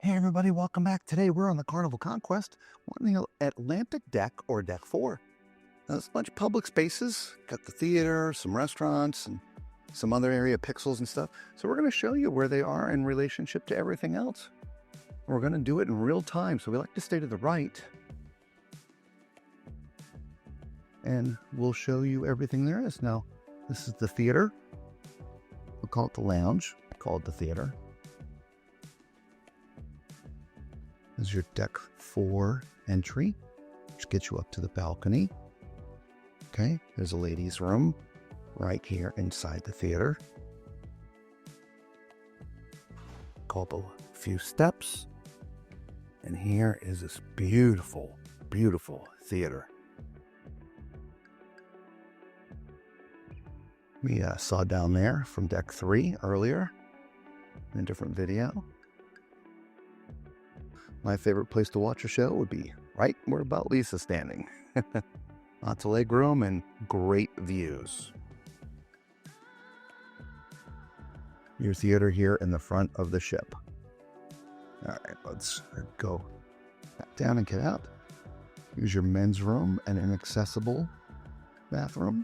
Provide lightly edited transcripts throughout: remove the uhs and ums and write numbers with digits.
Hey everybody, welcome back. Today we're on the Carnival Conquest. We're on the Atlantic deck, or deck 4. Now, there's a bunch of public spaces. Got the theater, some restaurants, and some other area pixels and stuff. So we're going to show you where they are in relationship to everything else. We're going to do it in real time, so we like to stay to the right. And we'll show you everything there is. Now, this is the theater. We'll call it the lounge. Call it the theater. This is your deck 4 entry, which gets you up to the balcony. Okay, there's a ladies' room right here inside the theater. Go up a few steps, and here is this beautiful, beautiful theater. We saw down there from deck 3 earlier in a different video. My favorite place to watch a show would be right where about Lisa's standing. Lots of leg room and great views. Your theater here in the front of the ship. All right, let's go back down and get out. Use your men's room and an accessible bathroom.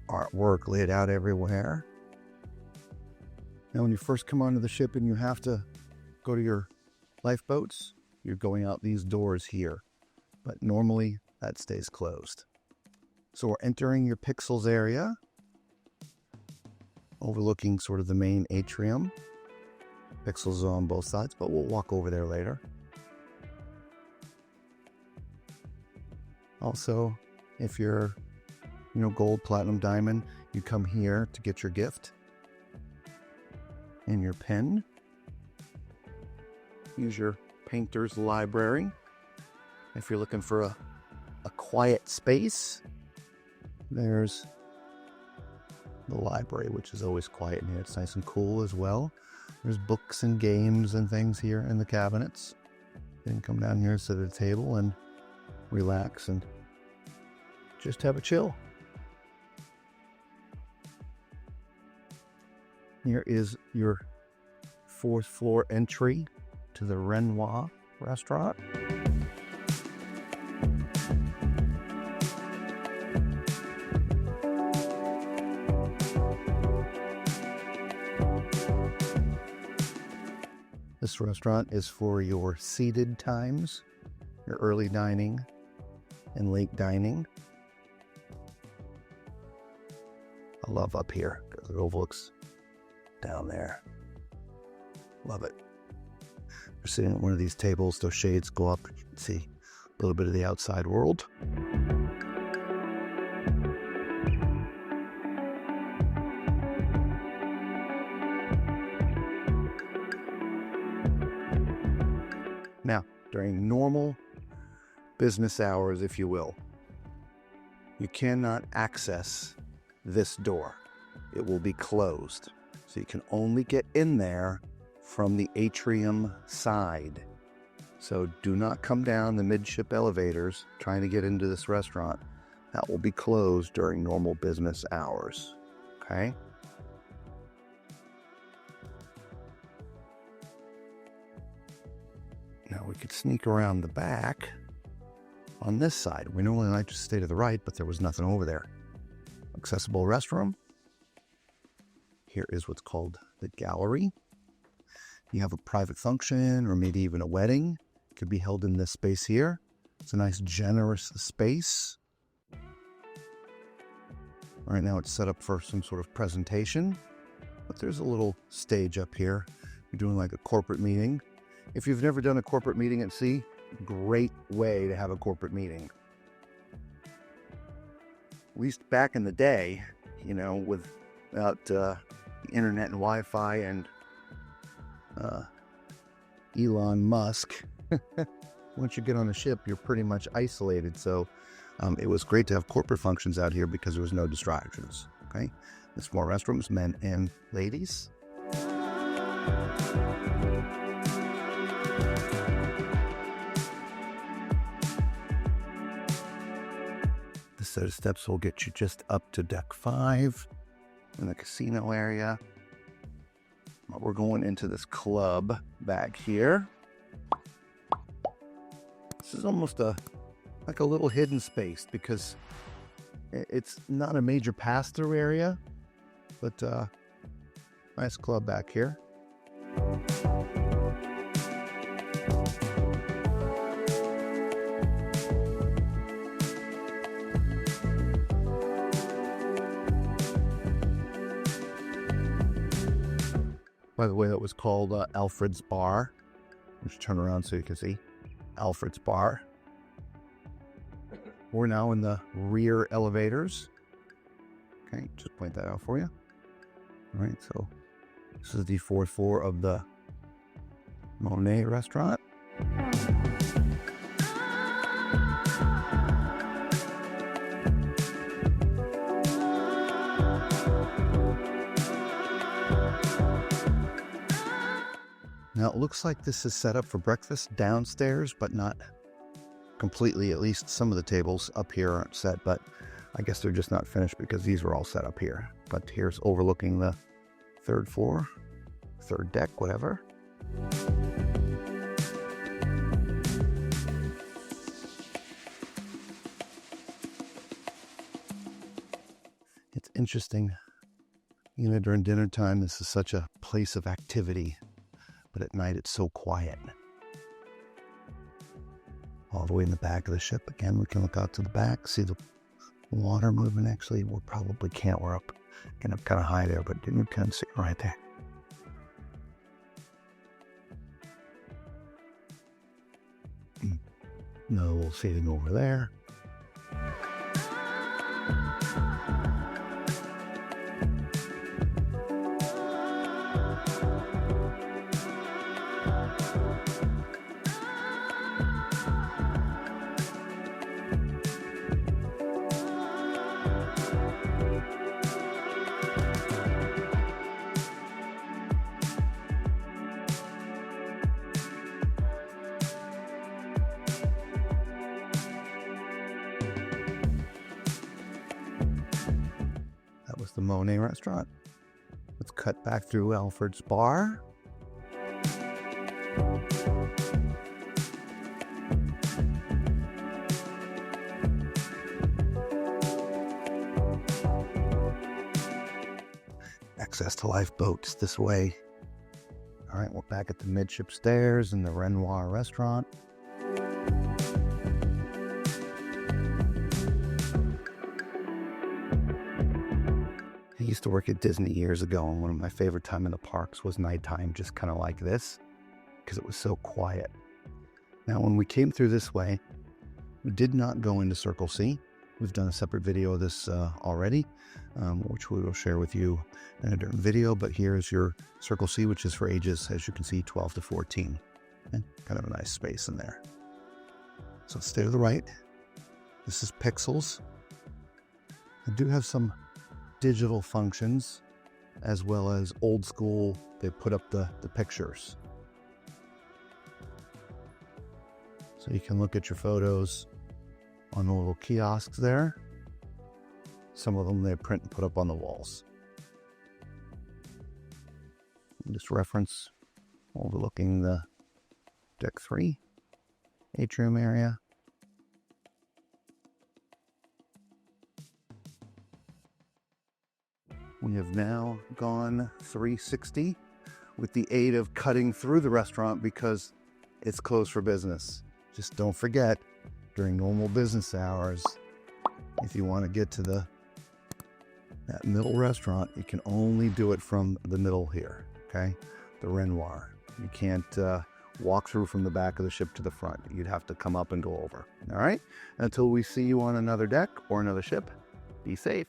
Artwork laid out everywhere. Now, when you first come onto the ship and you have to go to your lifeboats, you're going out these doors here, but normally that stays closed. So we're entering your pixels area, overlooking sort of the main atrium. Pixels are on both sides, but we'll walk over there later. Also, if you're gold, platinum, diamond, you come here to get your gift and your pen. Use your painter's library. If you're looking for a quiet space, there's the library, which is always quiet in here. It's nice and cool as well. There's books and games and things here in the cabinets. You can come down here, sit at a table and relax and just have a chill. Here is your 4th floor entry to the Renoir restaurant. This restaurant is for your seated times, your early dining and late dining. I love up here because it overlooks down there. Love it. We're sitting at one of these tables. Those shades go up. You can see a little bit of the outside world. Now, during normal business hours, if you will, you cannot access this door. It will be closed. So you can only get in there from the atrium side. So do not come down the midship elevators trying to get into this restaurant. That will be closed during normal business hours. Okay? Now we could sneak around the back on this side. We normally like to stay to the right, but there was nothing over there. Accessible restroom. Here is what's called the gallery. You have a private function or maybe even a wedding. It could be held in this space here. It's a nice, generous space. Right now it's set up for some sort of presentation, but there's a little stage up here. You're doing like a corporate meeting. If you've never done a corporate meeting at sea, great way to have a corporate meeting. At least back in the day, without the internet and Wi-Fi and Elon Musk. Once you get on a ship, you're pretty much isolated. So it was great to have corporate functions out here because there was no distractions. Okay, there's more restrooms, men and ladies. The set of steps will get you just up to deck 5 in the casino area. We're going into this club back here. This is almost like a little hidden space because it's not a major pass-through area, but nice club back here. By the way, that was called Alfred's Bar. Let's turn around so you can see Alfred's Bar. We're now in the rear elevators. Okay, just point that out for you. All right, so this is the 4th floor of the Monet restaurant. Now it looks like this is set up for breakfast downstairs, but not completely. At least some of the tables up here aren't set, but I guess they're just not finished because these were all set up here. But here's overlooking the 3rd floor, 3rd deck, whatever. It's interesting, you know, during dinner time, this is such a place of activity. But at night, it's so quiet. All the way in the back of the ship. Again, we can look out to the back, see the water moving. Actually, we probably can't. We're up kind of high there, but you can see right there. No, we'll see it over there. Was the Monet restaurant. Let's cut back through Alfred's Bar. Access to lifeboats this way. All right, we're back at the midship stairs in the Renoir restaurant. I used to work at Disney years ago, and one of my favorite time in the parks was nighttime, just kind of like this, because it was so quiet. Now, when we came through this way, we did not go into Circle C. We've done a separate video of this already, which we will share with you in a different video, but here's your Circle C, which is for ages, as you can see, 12 to 14. And kind of a nice space in there. So stay to the right. This is Pixels. I do have some digital functions as well as old school. They put up the pictures, so you can look at your photos on the little kiosks there. Some of them they print and put up on the walls. Just reference overlooking the deck 3 atrium area. We have now gone 360 with the aid of cutting through the restaurant because it's closed for business. Just don't forget, during normal business hours, if you want to get to that middle restaurant, you can only do it from the middle here, okay? The Renoir. You can't walk through from the back of the ship to the front. You'd have to come up and go over, all right? Until we see you on another deck or another ship, be safe.